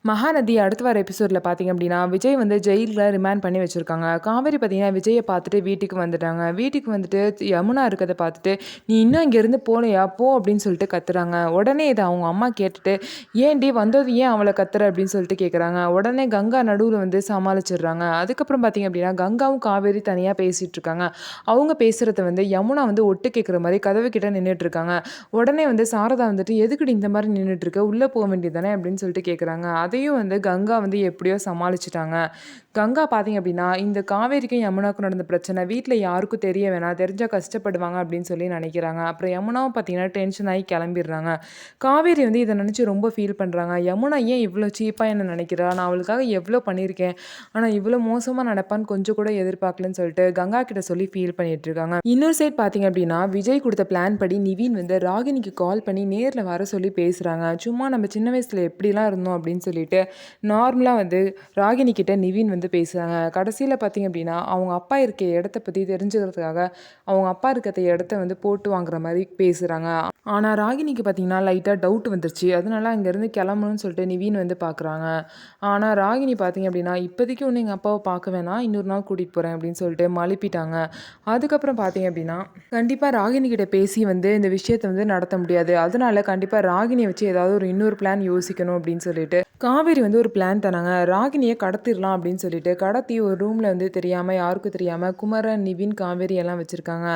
மகாநதி அடுத்து வர எபிசோடில் பார்த்தீங்க அப்படின்னா விஜய் வந்து ஜெயிலில் ரிமாண்ட் பண்ணி வச்சுருக்காங்க. காவேரி பார்த்தீங்கன்னா விஜயை பார்த்துட்டு வீட்டுக்கு வந்துட்டாங்க. வீட்டுக்கு வந்துட்டு யமுனா இருக்கிறத பார்த்துட்டு நீ இன்னும் இங்கேருந்து போகலையா போ அப்படின்னு சொல்லிட்டு கத்துறாங்க. உடனே இதை அவங்க அம்மா கேட்டுட்டு ஏன்டி வந்தது ஏன் அவளை கத்துற அப்படின்னு சொல்லிட்டு கேட்குறாங்க. உடனே கங்கா நடுவில் வந்து சமாளிச்சிடுறாங்க. அதுக்கப்புறம் பார்த்தீங்க அப்படின்னா கங்காவும் காவேரி தனியாக பேசிகிட்டு இருக்காங்க. அவங்க பேசுகிறத வந்து யமுனா வந்து ஒட்டு கேட்குற மாதிரி கதவு கிட்ட நின்றுட்டு இருக்காங்க. உடனே வந்து சாரதா வந்துட்டு எதுக்குடி இந்த மாதிரி நின்றுட்டு இருக்க, உள்ளே போக வேண்டியது தானே அப்படின்னு சொல்லிட்டு கேட்குறாங்க. அதையும் வந்து கங்கா வந்து எப்படியோ சமாளிச்சுட்டாங்க. கங்கா பார்த்தீங்க அப்படின்னா இந்த காவேரிக்கும் யமுனாவுக்கும் நடந்த பிரச்சனை வீட்டில் யாருக்கும் தெரிய வேணாம், தெரிஞ்சால் கஷ்டப்படுவாங்க அப்படின்னு சொல்லி நினைக்கிறாங்க. அப்புறம் யமுனாவும் பார்த்தீங்கன்னா டென்ஷன் ஆகி கிளம்பிடுறாங்க. காவேரி வந்து இதை நினச்சி ரொம்ப ஃபீல் பண்ணுறாங்க. யமுனா ஏன் இவ்வளோ சீப்பாக என்ன நினைக்கிறா, நான் அவளுக்காக எவ்வளோ பண்ணியிருக்கேன், ஆனால் இவ்வளோ மோசமாக நடப்பான்னு கொஞ்சம் கூட எதிர்பார்க்கலன்னு சொல்லிட்டு கங்கா கிட்ட சொல்லி ஃபீல் பண்ணிட்டு இருக்காங்க. இன்னொரு சைட் பார்த்தீங்க அப்படின்னா விஜய் கொடுத்த பிளான் படி நிவின் வந்து ராகினிக்கு கால் பண்ணி நேரில் வர சொல்லி பேசுகிறாங்க. சும்மா நம்ம சின்ன வயசில் எப்படிலாம் இருந்தோம் அப்படின்னு சொல்லிட்டு நார்மலாக வந்து ராகினி கிட்ட நிவின் வந்து பேசுகிறாங்க. கடைசியில் பார்த்தீங்க அப்படின்னா அவங்க அப்பா இருக்க இடத்த பற்றி தெரிஞ்சுக்கிறதுக்காக அவங்க அப்பா இருக்கிற இடத்த வந்து போட்டு வாங்குற மாதிரி பேசுகிறாங்க. ஆனால் ராகினிக்கு பார்த்தீங்கன்னா லைட்டாக டவுட் வந்துருச்சு. அதனால அங்கேருந்து கிளம்பணும்னு சொல்லிட்டு நிவின் வந்து பார்க்குறாங்க. ஆனால் ராகினி பார்த்தீங்க அப்படின்னா இப்போதைக்கு ஒன்று எங்கள் அப்பாவை பார்க்க வேணாம், இன்னொரு நாள் கூட்டிகிட்டு போகிறேன் அப்படின்னு சொல்லிட்டு மழுப்பிட்டாங்க. அதுக்கப்புறம் பார்த்தீங்க அப்படின்னா கண்டிப்பாக ராகினி கிட்ட பேசி வந்து இந்த விஷயத்தை வந்து நடத்த முடியாது. அதனால கண்டிப்பாக ராகினியை வச்சு ஏதாவது ஒரு இன்னொரு பிளான் யோசிக்கணும் அப்படின்னு சொல்லிட்டு காவேரி வந்து ஒரு பிளான் தராங்க. ராகினியை கடத்திடலாம் அப்படின்னு சொல்லிட்டு கடத்தி ஒரு ரூமில் வந்து தெரியாமல் யாருக்கும் தெரியாமல் குமரன் நிவின் காவேரி எல்லாம் வச்சுருக்காங்க.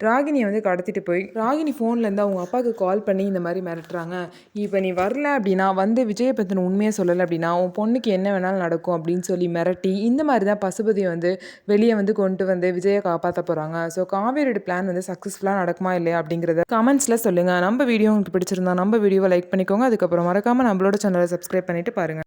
ராகினியை வந்து கடத்திட்டு போய் ராகினி ஃபோன்லேருந்து அவங்க அப்பாவுக்கு கால் பண்ணி இந்த மாதிரி மிரட்டுறாங்க. இப்போ நீ வரல அப்படின்னா வந்து விஜயை பற்றின உண்மையை சொல்லலை அப்படின்னா உன் பொண்ணுக்கு என்ன வேணாலும் நடக்கும் அப்படின்னு சொல்லி மிரட்டி இந்த மாதிரி தான் பசுபதியை வந்து வெளியே வந்து கொண்டு வந்து விஜயை காப்பாற்ற போகிறாங்க. ஸோ காவேரியோட பிளான் வந்து சக்ஸஸ்ஃபுல்லாக நடக்குமா இல்லையா அப்படிங்கிறத கமெண்ட்ஸில் சொல்லுங்கள். நம்ம வீடியோ உங்களுக்கு பிடிச்சிருந்தா நம்ம வீடியோவை லைக் பண்ணிக்கோங்க. அதுக்கப்புறம் மறக்காமல் நம்மளோட சேனலை சப்ஸ்கிரைப் பண்ணிவிட்டு பாருங்கள்.